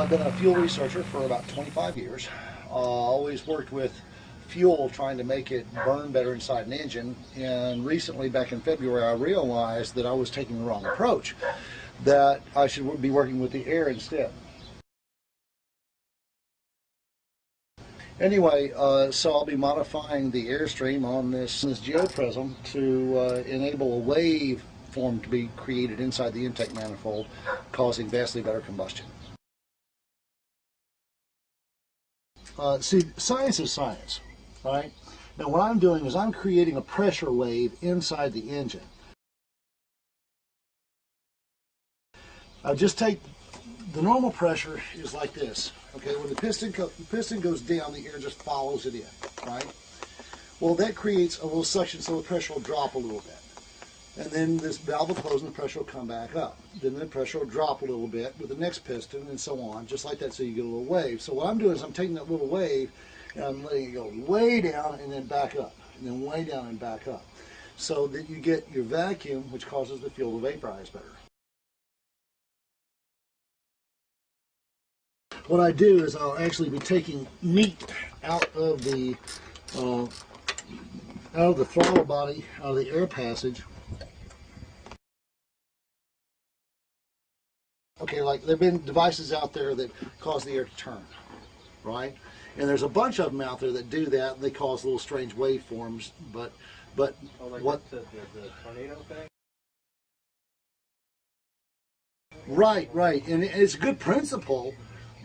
I've been a fuel researcher for about 25 years. Always worked with fuel, trying to make it burn better inside an engine. And recently, back in February, I realized that I was taking the wrong approach, that I should be working with the air instead. Anyway, so I'll be modifying the airstream on this Chevy Prizm to enable a wave form to be created inside the intake manifold, causing vastly better combustion. See, science is science, right? Now what I'm doing is I'm creating a pressure wave inside the engine. Just take the normal pressure is like this, okay? When the piston goes down, the air just follows it in, right? Well, that creates a little suction, so the pressure will drop a little bit. And then this valve will close and the pressure will come back up. Then the pressure will drop a little bit with the next piston and so on, just like that, so you get a little wave. So what I'm doing is I'm taking that little wave and I'm letting it go way down and then back up, and then way down and back up, so that you get your vacuum, which causes the fuel to vaporize better. What I do is I'll actually be taking meat out of the throttle body, out of the air passage. Okay, like there have been devices out there that cause the air to turn, right? And there's a bunch of them out there that do that. They cause little strange waveforms, but oh, like what the tornado thing? Right, and it's a good principle,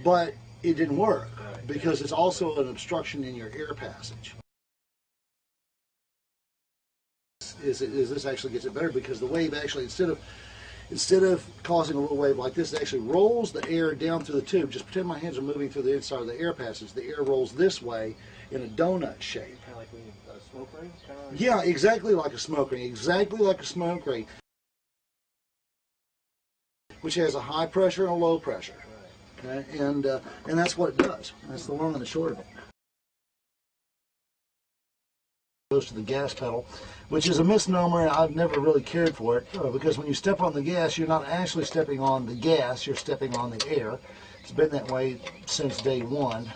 but it didn't work because it's also an obstruction in your air passage. Is this actually gets it better, because the wave actually, instead of causing a little wave like this, it actually rolls the air down through the tube. Just pretend my hands are moving through the inside of the air passage. The air rolls this way in a donut shape. Kind of like when you smoke ring? Like yeah, exactly like a smoke ring. Exactly like a smoke ring, which has a high pressure and a low pressure. Okay? And that's what it does. That's the long and the short of it. Goes to the gas pedal, which is a misnomer. I've never really cared for it, because when you step on the gas, you're not actually stepping on the gas, you're stepping on the air. It's been that way since day one.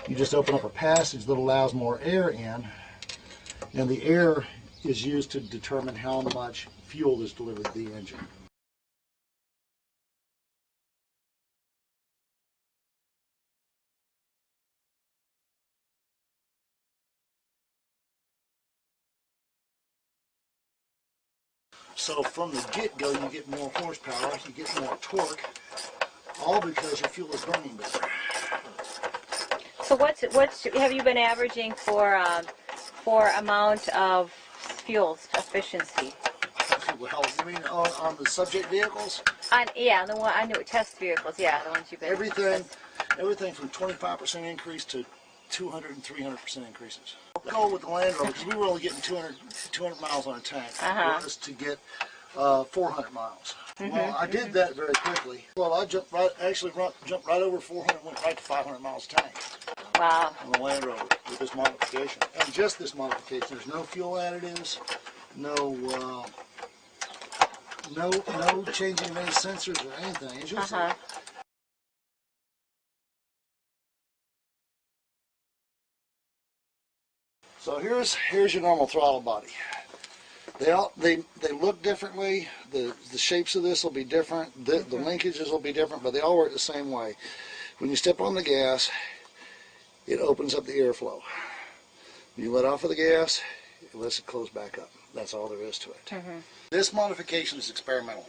You just open up a passage that allows more air in, and the air is used to determine how much fuel is delivered to the engine. So from the get-go, you get more horsepower, you get more torque, all because your fuel is burning better. So what's have you been averaging for amount of fuels efficiency? Well, you mean on the subject vehicles? On the test vehicles, yeah, the ones you've been. Everything from 25% increase to 200 and 300% increases. Go with the Land Rover, because we were only getting 200 miles on a tank. Was to get 400 miles. Well, I did that very quickly. Well, I jumped right over 400 and went right to 500 miles tank. Wow. On the Land Rover with this modification. And just this modification. There's no fuel additives, no changing of any sensors or anything. It's just So here's your normal throttle body. They look differently. The shapes of this will be different. The linkages will be different, but they all work the same way. When you step on the gas, it opens up the airflow. When you let off of the gas, it lets it close back up. That's all there is to it. This modification is experimental.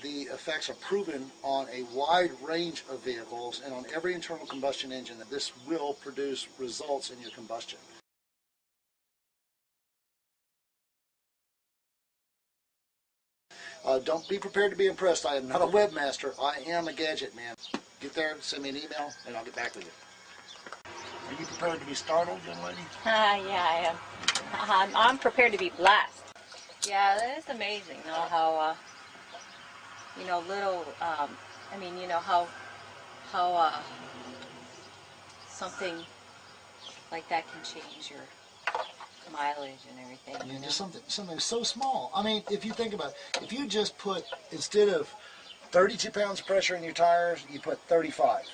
The effects are proven on a wide range of vehicles and on every internal combustion engine that this will produce results in your combustion. Don't be prepared to be impressed. I am not a webmaster. I am a gadget man. Get there, send me an email, and I'll get back with you. Are you prepared to be startled, young lady? Yeah, I am. I'm prepared to be blessed. Yeah, that is amazing, how little. I mean, how something like that can change your mileage and everything. I mean, just something so small. I mean, if you think about it, if you just put, instead of 32 pounds of pressure in your tires, you put 35.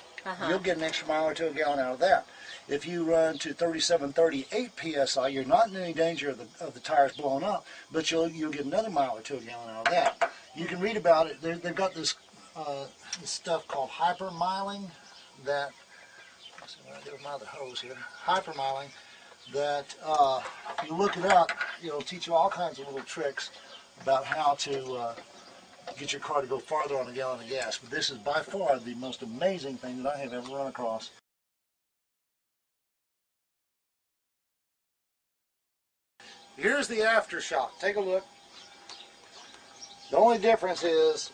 You'll get an extra mile or 2 a gallon out of that. If you run to 37, 38 psi, you're not in any danger of the tires blowing up, but you'll get another mile or 2 a gallon out of that. You can read about it. They've got this stuff called hypermiling that. There's my other hose here. Hypermiling. That if you look it up, it'll teach you all kinds of little tricks about how to get your car to go farther on a gallon of gas. But this is by far the most amazing thing that I have ever run across. Here's the aftershock. Take a look. The only difference is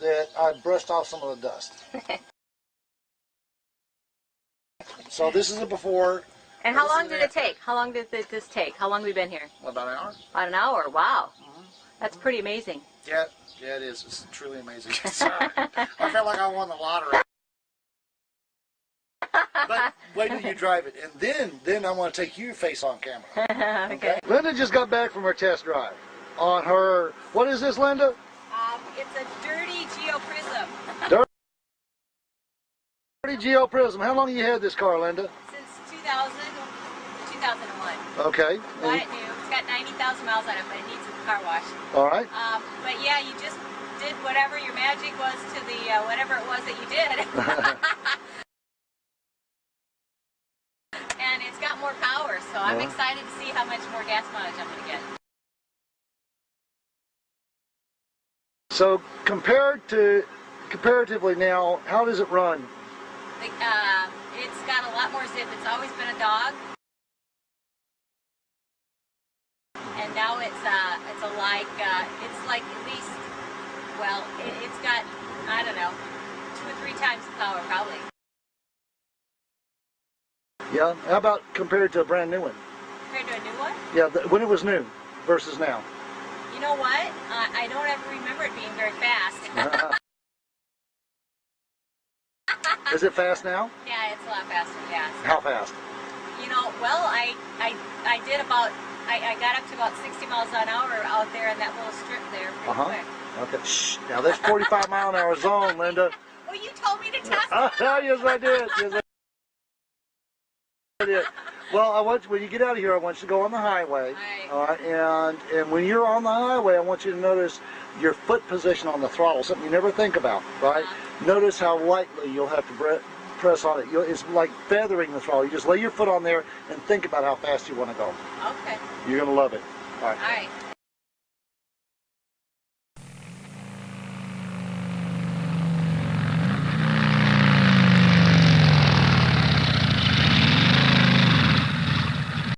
that I brushed off some of the dust. So this is a before. And how long did it take? How long did this take? How long have we been here? Well, about an hour. About an hour. Wow. That's pretty amazing. Yeah, it is. It's truly amazing. I felt like I won the lottery. But wait till you drive it, and then I want to take you face on camera. Okay. Linda just got back from her test drive on her. What is this, Linda? It's a dirty Chevy Prizm. Dirty Chevy Prizm. How long have you had this car, Linda? Since 2001. Okay. Bought it new. It's got 90,000 miles on it, but it needs a car wash. All right. But yeah, you just did whatever your magic was to the whatever it was that you did. And it's got more power, so I'm excited to see how much more gas mileage I'm going to get. So comparatively now, how does it run? It's got a lot more zip. It's always been a dog, and now it's like at least, well, it's got, I don't know, 2 or 3 times the power probably. Yeah. How about compared to a brand new one? Compared to a new one? Yeah, when it was new versus now. You know what? I don't ever remember it being very fast. Is it fast now? Yeah, it's a lot faster, yes. How fast? You know, well, I did about, I got up to about 60 miles an hour out there in that little strip there pretty quick. Okay. Shh. Now that's 45 mile an hour zone, Linda. Well, you told me to test it. Yes, I did. Yes, I did. Well, when you get out of here, I want you to go on the highway. All right. And when you're on the highway, I want you to notice your foot position on the throttle, something you never think about, right? Notice how lightly you'll have to press on it. It's like feathering the throttle. You just lay your foot on there and think about how fast you want to go. Okay. You're going to love it. All right. All right.